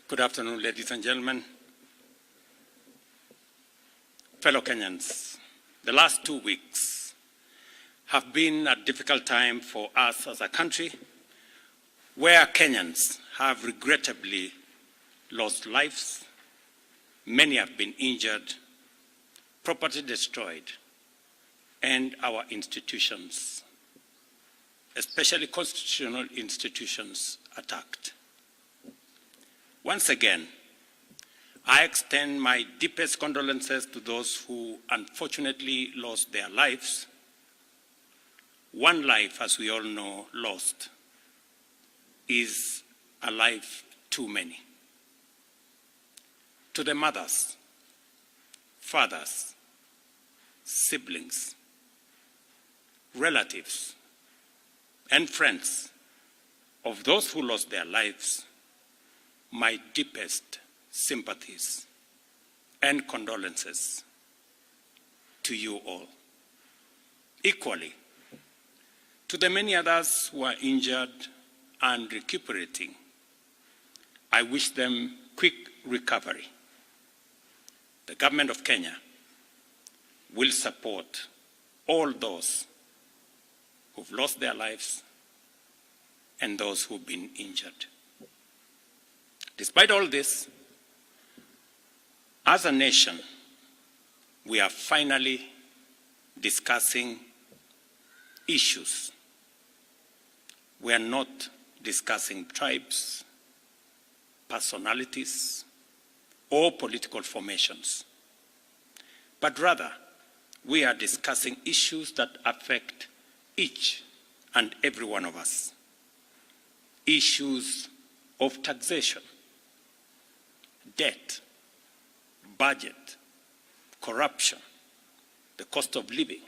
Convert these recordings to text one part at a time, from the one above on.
Good afternoon, ladies and gentlemen. Fellow Kenyans, the last 2 weeks have been a difficult time for us as a country, where Kenyans have regrettably lost lives, many have been injured, property destroyed, and our institutions, especially constitutional institutions, attacked. Once again, I extend my deepest condolences to those who unfortunately lost their lives. One life, as we all know, lost is a life too many. To the mothers, fathers, siblings, relatives, and friends of those who lost their lives, my deepest sympathies and condolences to you all. Equally, to the many others who are injured and recuperating, I wish them quick recovery. The government of Kenya will support all those who've lost their lives and those who've been injured. Despite all this, as a nation, we are finally discussing issues. We are not discussing tribes, personalities, or political formations, but rather we are discussing issues that affect each and every one of us. Issues of taxation, debt, budget, corruption, the cost of living,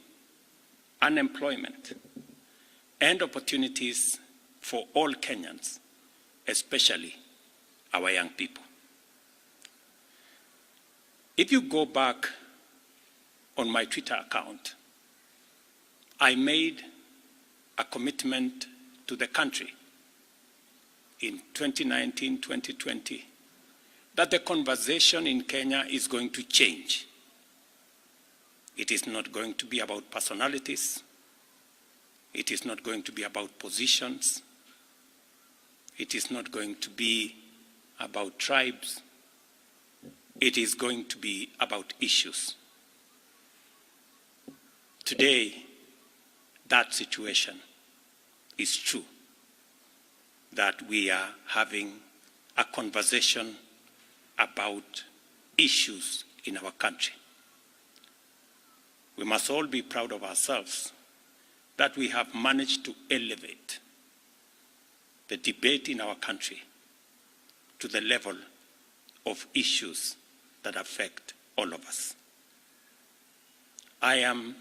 unemployment, and opportunities for all Kenyans, especially our young people. If you go back on my Twitter account, I made a commitment to the country in 2019, 2020, that the conversation in Kenya is going to change. It is not going to be about personalities. It is not going to be about positions. It is not going to be about tribes. It is going to be about issues. Today, that situation is true, that we are having a conversation about issues in our country. We must all be proud of ourselves that we have managed to elevate the debate in our country to the level of issues that affect all of us. I am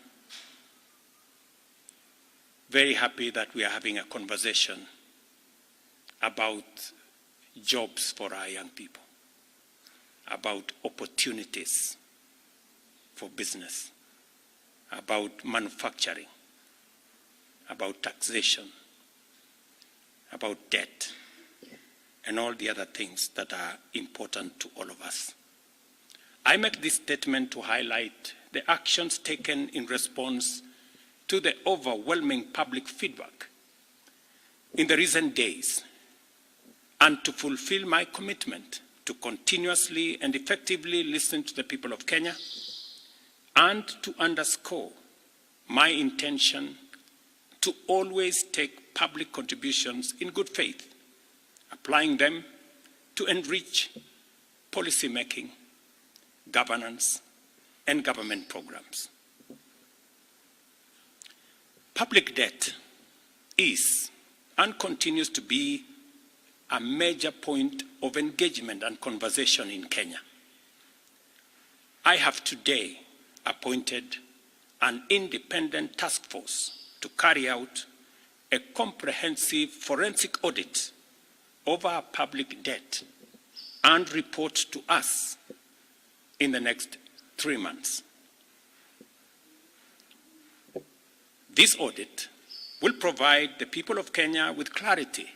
very happy that we are having a conversation about jobs for our young people, about opportunities for business, about manufacturing, about taxation, about debt, and all the other things that are important to all of us. I make this statement to highlight the actions taken in response to the overwhelming public feedback in the recent days, and to fulfill my commitment to continuously and effectively listen to the people of Kenya, and to underscore my intention to always take public contributions in good faith, applying them to enrich policy making, governance, and government programs. Public debt is and continues to be a major point of engagement and conversation in Kenya. I have today appointed an independent task force to carry out a comprehensive forensic audit of our public debt and report to us in the next 3 months. This audit will provide the people of Kenya with clarity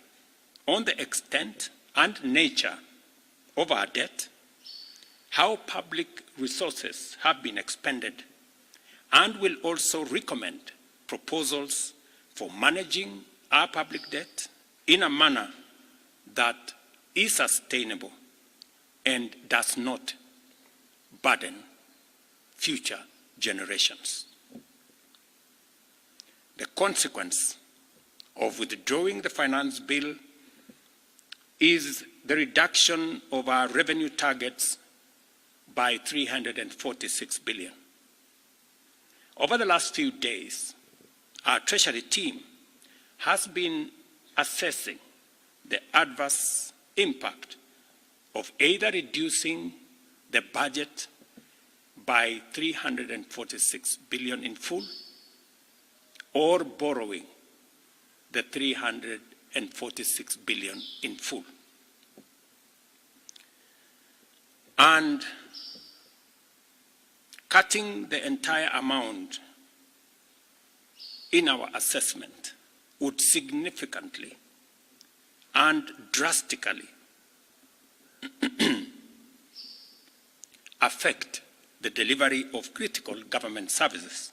on the extent and nature of our debt, how public resources have been expended, and will also recommend proposals for managing our public debt in a manner that is sustainable and does not burden future generations. The consequence of withdrawing the finance bill is the reduction of our revenue targets by 346 billion. Over the last few days, our Treasury team has been assessing the adverse impact of either reducing the budget by 346 billion in full or borrowing the 346 billion in full. And cutting the entire amount in our assessment would significantly and drastically affect the delivery of critical government services,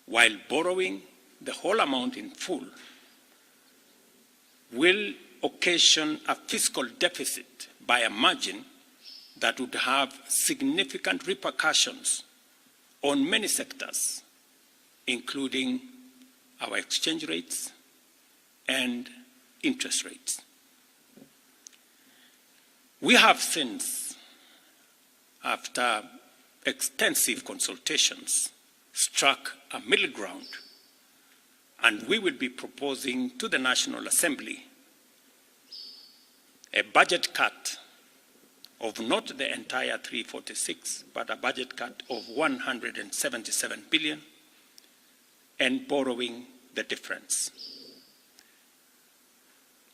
while borrowing the whole amount in full will occasion a fiscal deficit by a margin that would have significant repercussions on many sectors, including our exchange rates and interest rates. We have since, after extensive consultations, struck a middle ground, and we will be proposing to the National Assembly a budget cut of not the entire 346, but a budget cut of 177 billion, and borrowing the difference.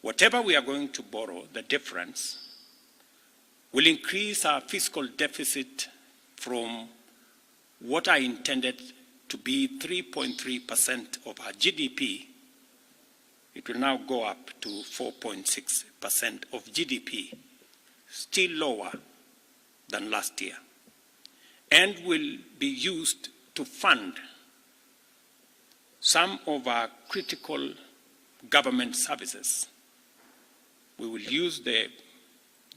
Whatever we are going to borrow, the difference, will increase our fiscal deficit from what I intended to be 3.3% of our GDP. It will now go up to 4.6% of GDP, still lower than last year, and will be used to fund some of our critical government services. We will use the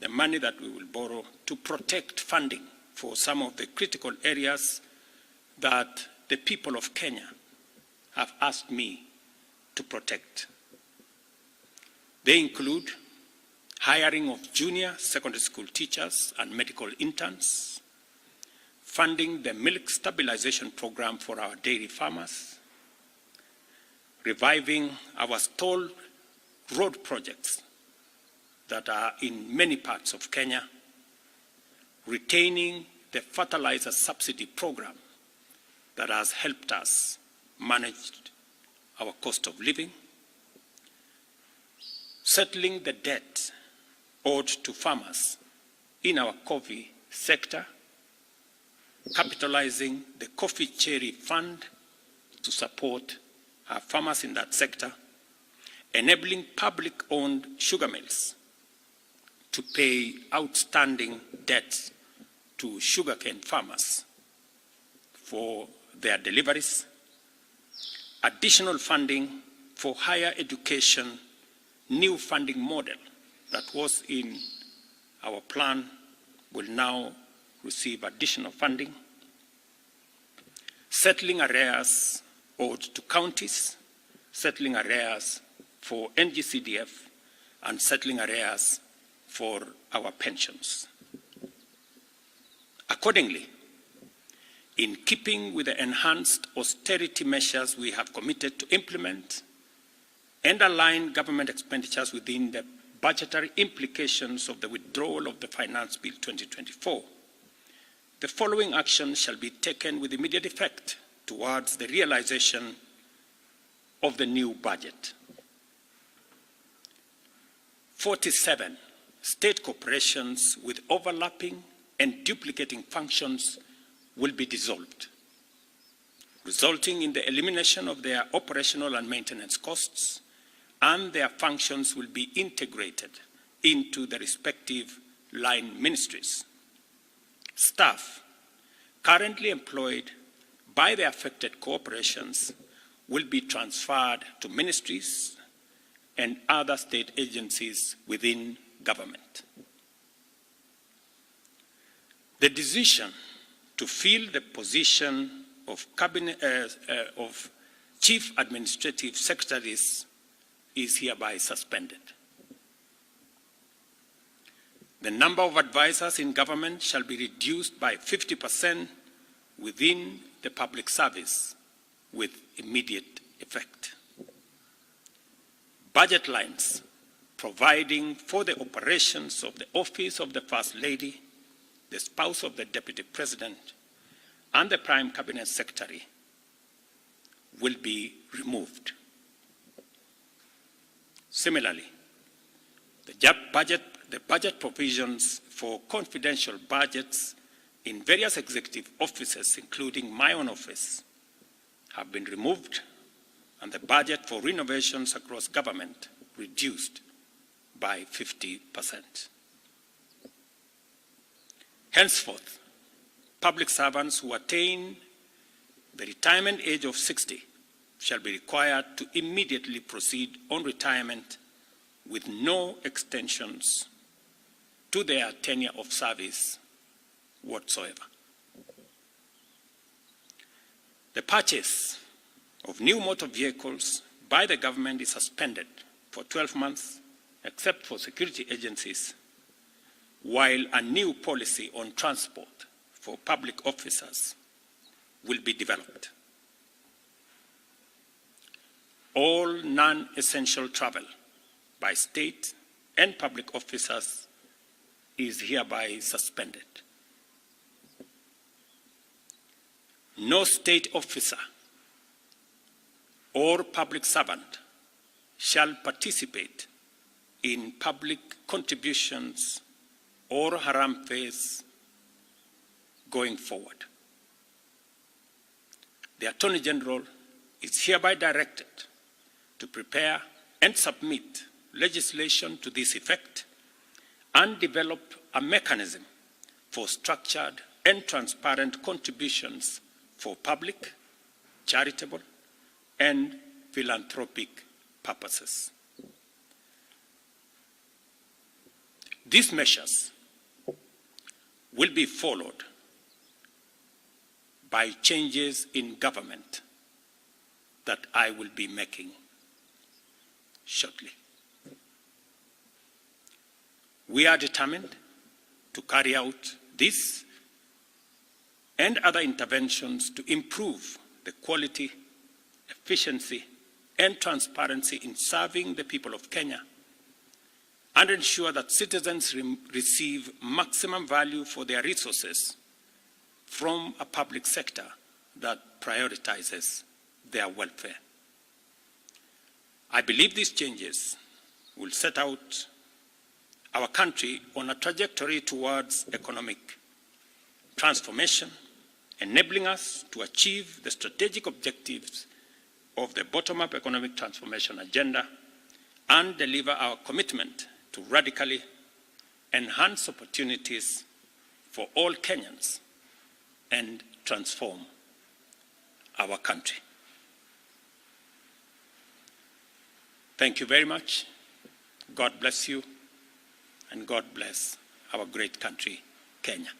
money that we will borrow to protect funding for some of the critical areas that the people of Kenya have asked me to protect. They include hiring of junior secondary school teachers and medical interns, funding the milk stabilization program for our dairy farmers, reviving our stalled road projects that are in many parts of Kenya, retaining the fertilizer subsidy program that has helped us manage our cost of living, settling the debt owed to farmers in our coffee sector, capitalizing the coffee cherry fund to support our farmers in that sector, enabling public-owned sugar mills to pay outstanding debts to sugarcane farmers for their deliveries, additional funding for higher education, new funding model that was in our plan will now receive additional funding, settling arrears owed to counties, settling arrears for NGCDF, and settling arrears for our pensions. Accordingly, in keeping with the enhanced austerity measures we have committed to implement and align government expenditures within the budgetary implications of the withdrawal of the Finance Bill 2024, the following actions shall be taken with immediate effect towards the realization of the new budget. 47 state corporations with overlapping and duplicating functions will be dissolved, resulting in the elimination of their operational and maintenance costs, and their functions will be integrated into the respective line ministries. Staff currently employed by the affected corporations will be transferred to ministries and other state agencies within government. The decision to fill the position of Chief Administrative Secretaries is hereby suspended. The number of advisors in government shall be reduced by 50% within the public service with immediate effect. Budget lines providing for the operations of the Office of the First Lady, the spouse of the Deputy President, and the Prime Cabinet Secretary will be removed. Similarly, the budget provisions for confidential budgets in various executive offices, including my own office, have been removed, and the budget for renovations across government reduced by 50%. Henceforth, public servants who attain the retirement age of 60 shall be required to immediately proceed on retirement with no extensions to their tenure of service whatsoever. The purchase of new motor vehicles by the government is suspended for 12 months, except for security agencies, while a new policy on transport for public officers will be developed. All non-essential travel by state and public officers is hereby suspended. No state officer or public servant shall participate in public contributions or haram phase going forward. The Attorney General is hereby directed to prepare and submit legislation to this effect and develop a mechanism for structured and transparent contributions for public, charitable, and philanthropic purposes. These measures will be followed by changes in government that I will be making shortly. We are determined to carry out this and other interventions to improve the quality, efficiency, and transparency in serving the people of Kenya and ensure that citizens receive maximum value for their resources from a public sector that prioritizes their welfare. I believe these changes will set out our country on a trajectory towards economic transformation, enabling us to achieve the strategic objectives of the bottom-up economic transformation agenda and deliver our commitment to radically enhance opportunities for all Kenyans and transform our country. Thank you very much. God bless you, and God bless our great country, Kenya.